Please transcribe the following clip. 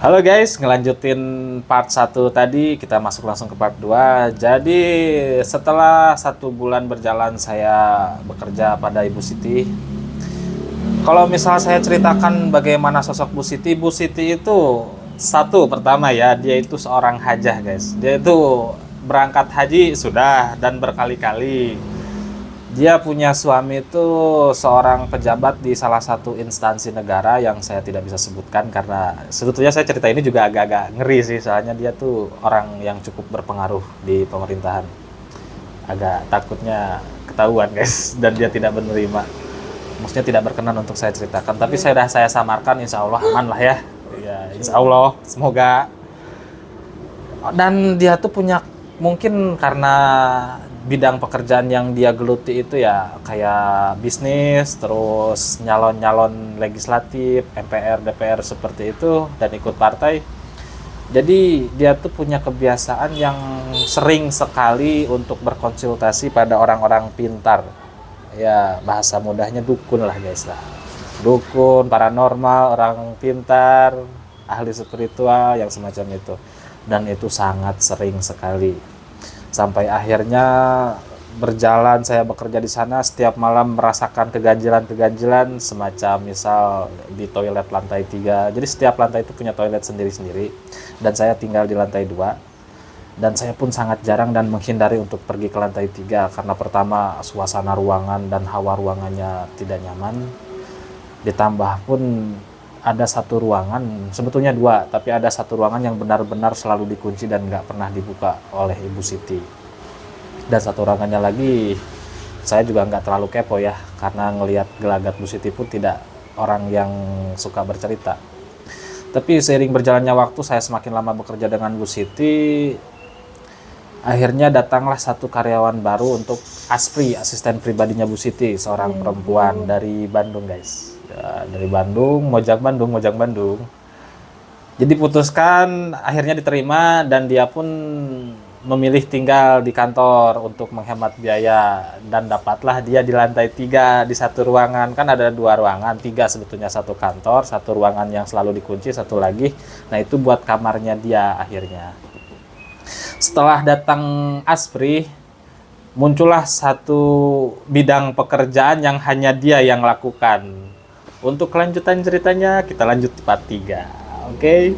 Halo guys, ngelanjutin part 1 tadi, kita masuk langsung ke part 2. Jadi setelah 1 bulan berjalan saya bekerja pada Ibu Siti. Kalau misal saya ceritakan bagaimana sosok Bu Siti itu satu pertama ya, dia itu seorang hajah guys. Dia itu berangkat haji sudah dan berkali-kali. Dia punya suami itu seorang pejabat di salah satu instansi negara yang saya tidak bisa sebutkan karena sebetulnya saya cerita ini juga agak-agak ngeri sih, soalnya dia tuh orang yang cukup berpengaruh di pemerintahan. Agak takutnya ketahuan guys dan dia tidak menerima. Maksudnya tidak berkenan untuk saya ceritakan, tapi saya samarkan, insya Allah aman lah ya. Ya, insya Allah, semoga. Dan dia tuh punya, mungkin karena bidang pekerjaan yang dia geluti itu ya kayak bisnis, terus nyalon-nyalon legislatif, MPR, DPR seperti itu, dan ikut partai. Jadi dia tuh punya kebiasaan yang sering sekali untuk berkonsultasi pada orang-orang pintar. Ya bahasa mudahnya dukun lah guys lah. Dukun, paranormal, orang pintar, ahli spiritual yang semacam itu. Dan itu sangat sering sekali. Sampai akhirnya berjalan saya bekerja di sana, setiap malam merasakan keganjilan-keganjilan semacam misal di toilet lantai 3. Jadi setiap lantai itu punya toilet sendiri-sendiri dan saya tinggal di lantai 2. Dan saya pun sangat jarang dan menghindari untuk pergi ke lantai 3 karena pertama suasana ruangan dan hawa ruangannya tidak nyaman. Ditambah pun ada satu ruangan, sebetulnya 2, tapi ada satu ruangan yang benar-benar selalu dikunci dan nggak pernah dibuka oleh Ibu Siti. Dan satu ruangannya lagi, saya juga nggak terlalu kepo ya, karena ngelihat gelagat Bu Siti pun tidak orang yang suka bercerita. Tapi seiring berjalannya waktu, saya semakin lama bekerja dengan Bu Siti, akhirnya datanglah satu karyawan baru untuk Aspri, asisten pribadinya Bu Siti, seorang perempuan dari Bandung guys. Ya, dari Bandung, Mojang Bandung. Jadi putuskan, akhirnya diterima dan dia pun memilih tinggal di kantor untuk menghemat biaya dan dapatlah dia di lantai 3 di satu ruangan. Kan ada 2 ruangan, 3 sebetulnya, satu kantor, satu ruangan yang selalu dikunci, satu lagi. Nah itu buat kamarnya dia akhirnya. Setelah datang Aspri, muncullah satu bidang pekerjaan yang hanya dia yang lakukan. Untuk kelanjutan ceritanya kita lanjut di part 3. Oke.